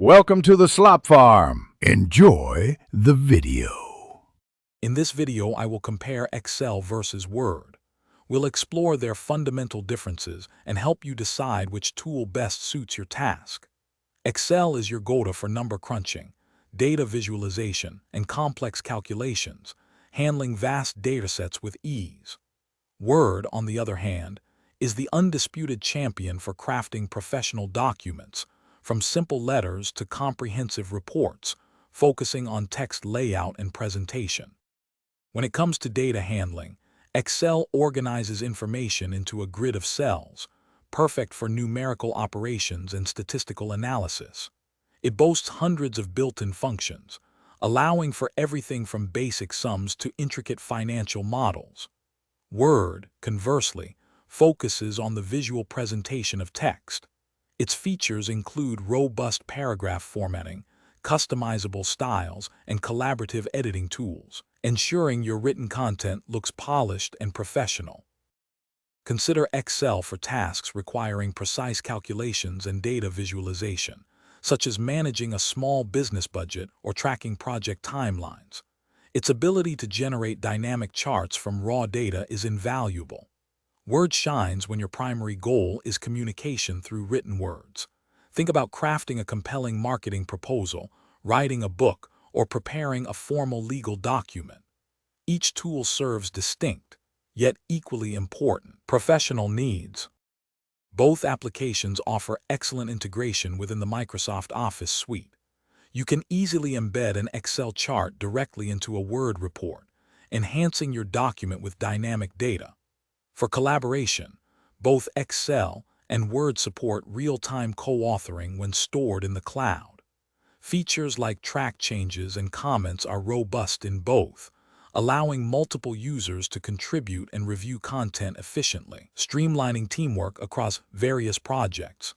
Welcome to the Slop Farm. Enjoy the video. In this video, I will compare Excel versus Word. We'll explore their fundamental differences and help you decide which tool best suits your task. Excel is your go-to for number crunching, data visualization, and complex calculations, handling vast datasets with ease. Word, on the other hand, is the undisputed champion for crafting professional documents, from simple letters to comprehensive reports, focusing on text layout and presentation. When it comes to data handling, Excel organizes information into a grid of cells, perfect for numerical operations and statistical analysis. It boasts hundreds of built-in functions, allowing for everything from basic sums to intricate financial models. Word, conversely, focuses on the visual presentation of text. Its features include robust paragraph formatting, customizable styles, and collaborative editing tools, ensuring your written content looks polished and professional. Consider Excel for tasks requiring precise calculations and data visualization, such as managing a small business budget or tracking project timelines. Its ability to generate dynamic charts from raw data is invaluable. Word shines when your primary goal is communication through written words. Think about crafting a compelling marketing proposal, writing a book, or preparing a formal legal document. Each tool serves distinct, yet equally important, professional needs. Both applications offer excellent integration within the Microsoft Office suite. You can easily embed an Excel chart directly into a Word report, enhancing your document with dynamic data. For collaboration, both Excel and Word support real-time co-authoring when stored in the cloud. Features like track changes and comments are robust in both, allowing multiple users to contribute and review content efficiently, streamlining teamwork across various projects.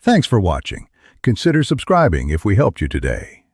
Thanks for watching. Consider subscribing if we helped you today.